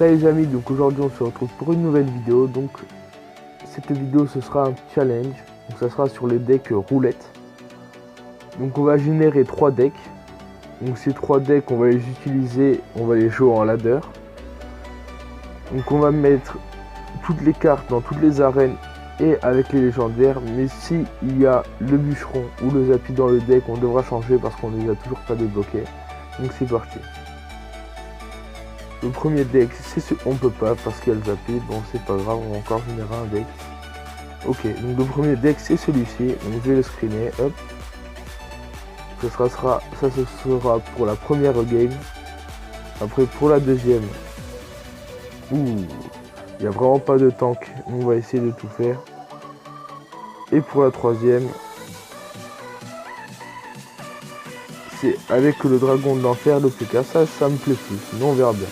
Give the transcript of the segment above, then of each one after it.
Salut les amis, donc aujourd'hui on se retrouve pour une nouvelle vidéo. Donc cette vidéo ce sera un challenge, donc ça sera sur les decks roulettes. Donc on va générer 3 decks. Donc ces 3 decks on va les utiliser, on va les jouer en ladder. Donc on va mettre toutes les cartes dans toutes les arènes et avec les légendaires. Mais si il y a le bûcheron ou le zappy dans le deck, on devra changer parce qu'on ne les a toujours pas débloqués. Donc c'est parti. Le premier deck, c'est ce on peut pas parce qu'il y a le zappy. Bon, c'est pas grave, on va encore générer un deck. Ok, donc le premier deck, c'est celui-ci. Donc je vais le screener. Hop. Ça sera pour la première game. Après, pour la deuxième. Ouh, il n'y a vraiment pas de tank. On va essayer de tout faire. Et pour la troisième, c'est avec le dragon de l'enfer, le PK. Ça me plaît plus. Sinon, on verra bien.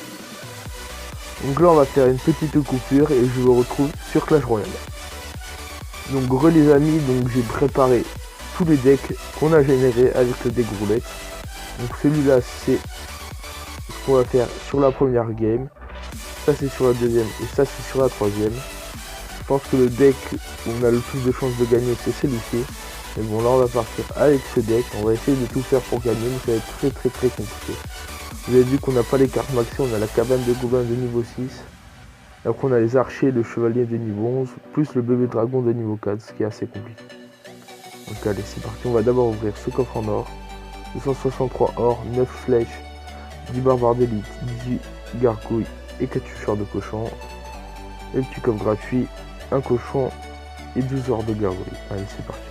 Donc là on va faire une petite coupure et je vous retrouve sur Clash Royale. Donc les amis, donc j'ai préparé tous les decks qu'on a générés avec le deck roulette. Donc celui-là c'est ce qu'on va faire sur la première game. Ça c'est sur la deuxième et ça c'est sur la troisième. Je pense que le deck où on a le plus de chances de gagner c'est celui-ci. Mais bon là on va partir avec ce deck. On va essayer de tout faire pour gagner mais ça va être très compliqué. Vous avez vu qu'on n'a pas les cartes maxi, on a la cabane de gobelins de niveau 6. Et après on a les archers et le chevalier de niveau 11, plus le bébé dragon de niveau 4, ce qui est assez compliqué. Donc allez, c'est parti, on va d'abord ouvrir ce coffre en or. 263 or, 9 flèches, 10 barbares d'élite, 18 gargouilles et 4 tueurs de cochon. Et le petit coffre gratuit, un cochon et 12 ors de gargouilles. Allez, c'est parti.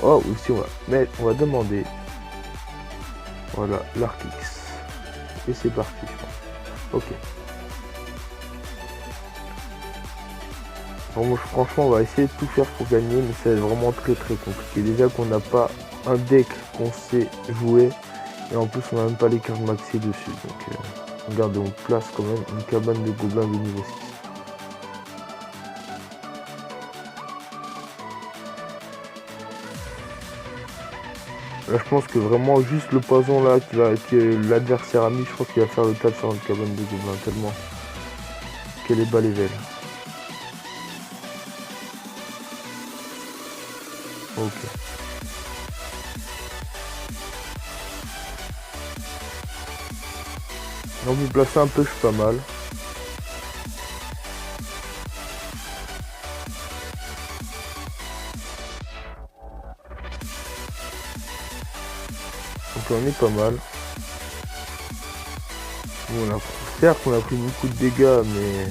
Oh, aussi on va demander, voilà, l'Arkix. Et c'est parti, je pense. Ok. Bon, franchement, on va essayer de tout faire pour gagner, mais c'est vraiment très compliqué. Déjà qu'on n'a pas un deck qu'on sait jouer, et en plus on n'a même pas les cartes maxi dessus. Donc, regardez, on place quand même une cabane de gobelins de niveau 6. Là, je pense que vraiment juste le poison là que l'adversaire a mis, je pense qu'il va faire le table sur une cabane de gobelins tellement qu'elle est bas level. Ok. Donc vous placez un peu, je suis pas mal. Donc on est pas mal. Bon, certes on a pris beaucoup de dégâts, mais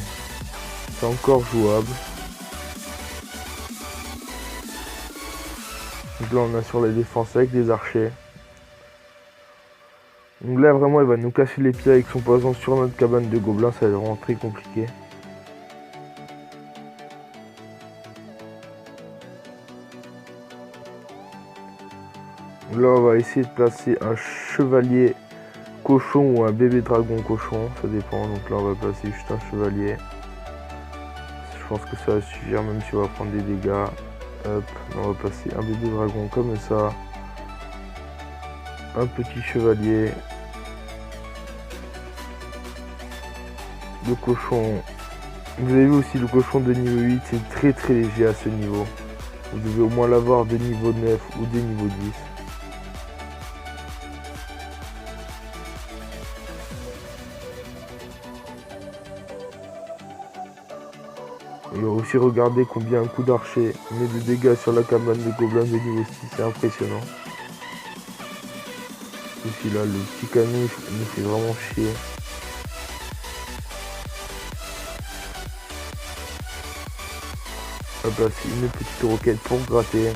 c'est encore jouable. Donc là on a sur la défense avec des archers. Donc là vraiment il va nous casser les pieds avec son poison sur notre cabane de gobelins, ça va être vraiment très compliqué. Là on va essayer de placer un chevalier cochon ou un bébé dragon cochon, ça dépend. Donc là on va placer juste un chevalier. Je pense que ça va suffire même si on va prendre des dégâts. Hop, on va placer un bébé dragon comme ça. Un petit chevalier. Le cochon. Vous avez vu aussi le cochon de niveau 8, c'est très léger à ce niveau. Vous devez au moins l'avoir de niveau 9 ou de niveau 10. Et aussi regarder combien un coup d'archer met de dégâts sur la cabane de gobelins de niveau 6, c'est impressionnant. Aussi là, le petit canon il me fait vraiment chier. On va placer une petite roquette pour gratter.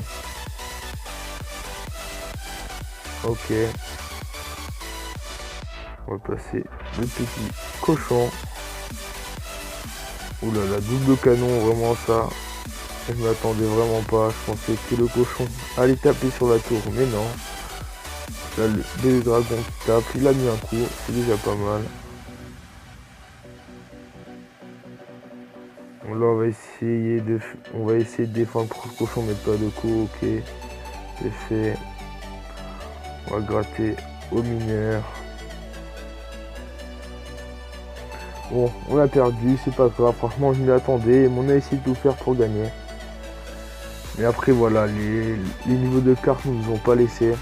Ok. On va placer le petit cochon. Oula, la double canon, vraiment ça. Je m'attendais vraiment pas. Je pensais que le cochon allait taper sur la tour, mais non. Là, le bébé dragon qui tape, il a mis un coup, c'est déjà pas mal. Donc là, on va essayer de défendre pour le cochon, mais pas de coup. Ok, c'est fait. On va gratter au mineur. Bon, on a perdu, c'est pas grave, franchement je m'y attendais, mais on a essayé de tout faire pour gagner. Mais après voilà, les niveaux de cartes ne nous ont pas laissé.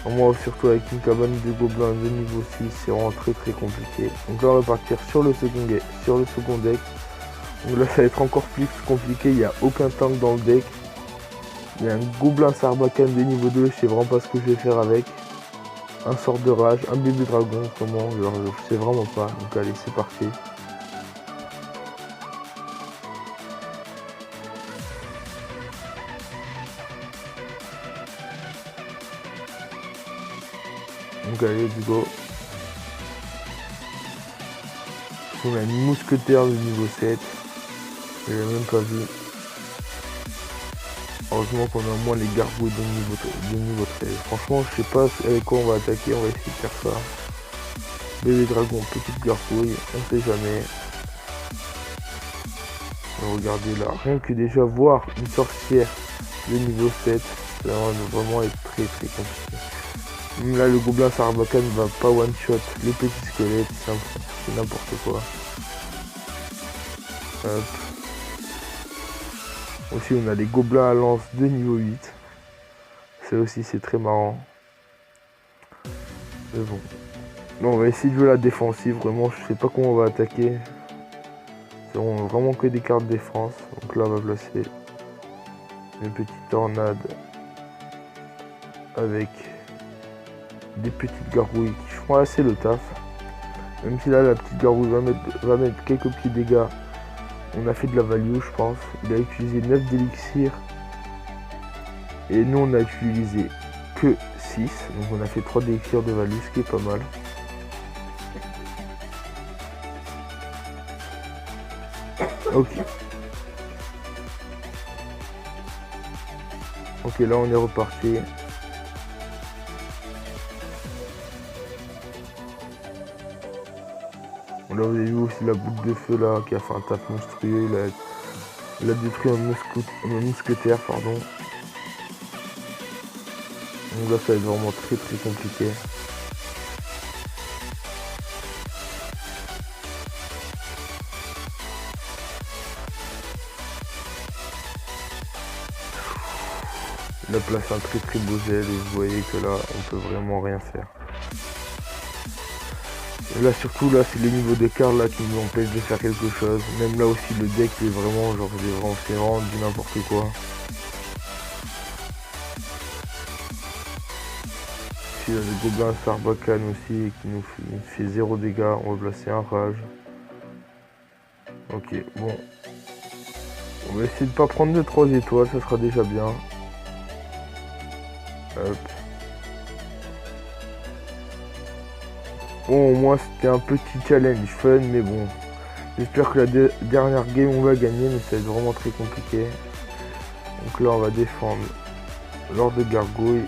Moi surtout avec une cabane de gobelins de niveau 6, c'est vraiment très compliqué. Donc là on va partir sur le second deck. Donc là ça va être encore plus compliqué, il n'y a aucun tank dans le deck. Il y a un gobelin sarbacane de niveau 2, je sais vraiment pas ce que je vais faire avec. Un sort de rage, un bébé dragon, comment, genre, je sais vraiment pas. Donc allez, c'est parti. Donc allez, let's go. On a une mousquetaire de niveau 7. Je l'ai même pas vu. Heureusement qu'on a au moins les gargouilles de niveau 13. Franchement, je sais pas avec quoi on va attaquer. On va essayer de faire ça. Bébé dragon, petite gargouille. On sait jamais. Regardez là. Rien que déjà voir une sorcière de niveau 7. Ça va vraiment être très compliqué. Même là, le gobelin sarbacane ne va pas one shot les petits squelettes. C'est n'importe quoi. Hop. Aussi on a les gobelins à lance de niveau 8. Ça aussi c'est très marrant. Mais bon. Là, on va essayer de jouer la défensive. Vraiment je sais pas comment on va attaquer. C'est vraiment que des cartes défense. Donc là on va placer une petite tornade avec des petites gargouilles qui font assez le taf. Même si là la petite gargouille va mettre quelques petits dégâts. On a fait de la value je pense. Il a utilisé 9 d'élixir. Et nous on a utilisé que 6. Donc on a fait 3 d'élixir de value, ce qui est pas mal. Ok. Ok, là on est reparti. Là vous avez vu aussi la boule de feu là qui a fait un taf monstrueux. Il a détruit un mousquetaire, pardon. Donc là ça va être vraiment très compliqué. Il a placé un très beau gel et vous voyez que là on peut vraiment rien faire. Et là surtout là c'est les niveaux de cartes là qui nous empêchent de faire quelque chose. Même là aussi le deck est vraiment genre c'est vraiment du n'importe quoi. Ici là, le gobelin sarbacane aussi qui nous fait 0 dégâts. On va placer un rage. Ok bon. On va essayer de pas prendre de 3 étoiles, ça sera déjà bien. Hop. Bon, au moins c'était un petit challenge fun, mais bon. J'espère que la dernière game on va gagner, mais ça va être vraiment très compliqué. Donc là on va défendre l'ordre de gargouille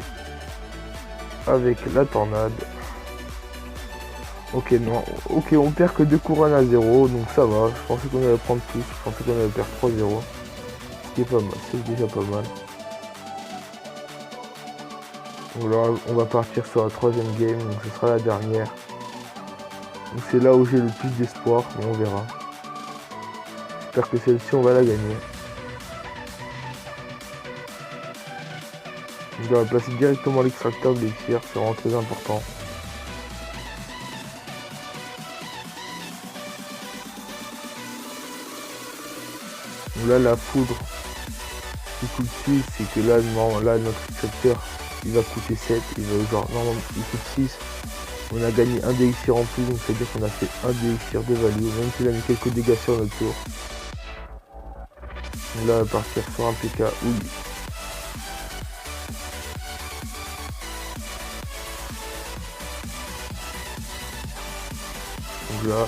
avec la tornade. Ok, non, ok, on perd que 2 couronnes à 0, donc ça va. Je pensais qu'on allait prendre plus, je pensais qu'on allait perdre 3-0. Ce qui est pas mal, c'est déjà pas mal. Donc là on va partir sur la 3ème game, donc ce sera la dernière. Donc c'est là où j'ai le plus d'espoir, mais on verra. J'espère que celle-ci on va la gagner. Donc on va placer directement l'extracteur de l'élixir, c'est vraiment très important. Donc là la foudre qui coûte 6, c'est que là, non, là notre extracteur il va coûter 7, il va genre normalement il coûte 6. On a gagné un d'élixir en plus, donc ça veut dire qu'on a fait un d'élixir de value, même s'il a mis quelques dégâts sur notre tour. Donc là on va partir sur un PK, oui. Donc là,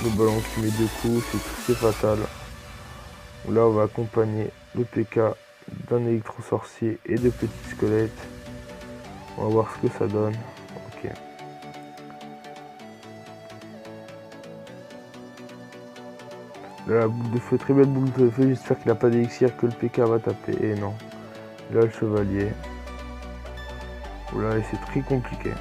le ballon qui met 2 coups, c'est fatal. Donc là on va accompagner le PK d'un électro-sorcier et de petits squelettes. On va voir ce que ça donne. Ok. Là, la boule de feu, très belle boule de feu. J'espère qu'il n'a pas d'élixir que le PK va taper. Et non. Là, le chevalier. Oula, et c'est très compliqué.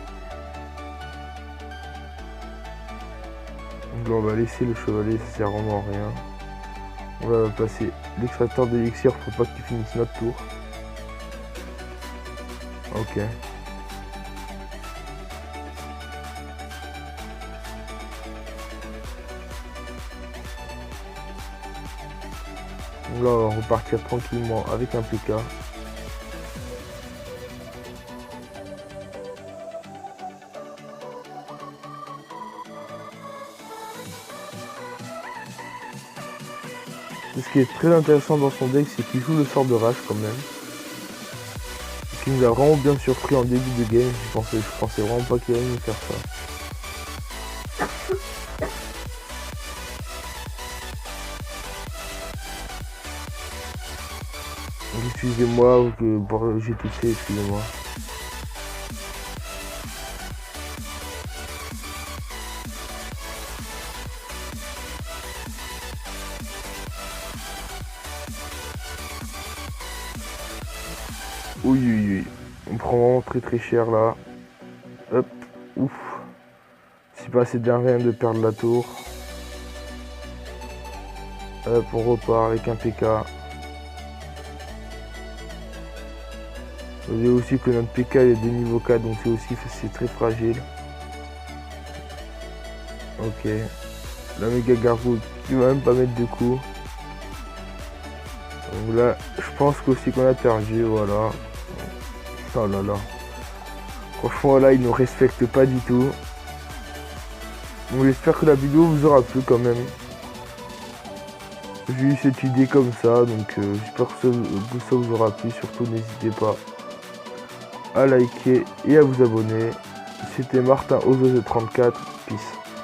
Donc là on va laisser le chevalier, ça sert vraiment à rien. On va passer l'extracteur d'élixir pour pas qu'il finisse notre tour. Ok. Donc là on va repartir tranquillement avec un PK. Ce qui est très intéressant dans son deck, c'est qu'il joue le sort de rage quand même. Qui nous a vraiment bien surpris en début de game. Je pensais vraiment pas qu'il allait nous faire ça. Excusez-moi, j'ai toussé, excusez-moi. Oui, oui, oui. On prend vraiment très cher là. Hop, ouf. C'est pas assez bien rien de perdre la tour. Hop, on repart avec un PK. Vous voyez aussi que notre PK est des niveaux 4, donc c'est très fragile. Ok. La méga gargouille qui va même pas mettre de coups. Donc là, je pense qu'aussi qu'on a perdu, voilà. Oh là là. Franchement là, il nous respecte pas du tout. Donc j'espère que la vidéo vous aura plu quand même. J'ai eu cette idée comme ça, donc j'espère que ça vous aura plu. Surtout n'hésitez pas à liker et à vous abonner. C'était Martin Ozo 34. Peace.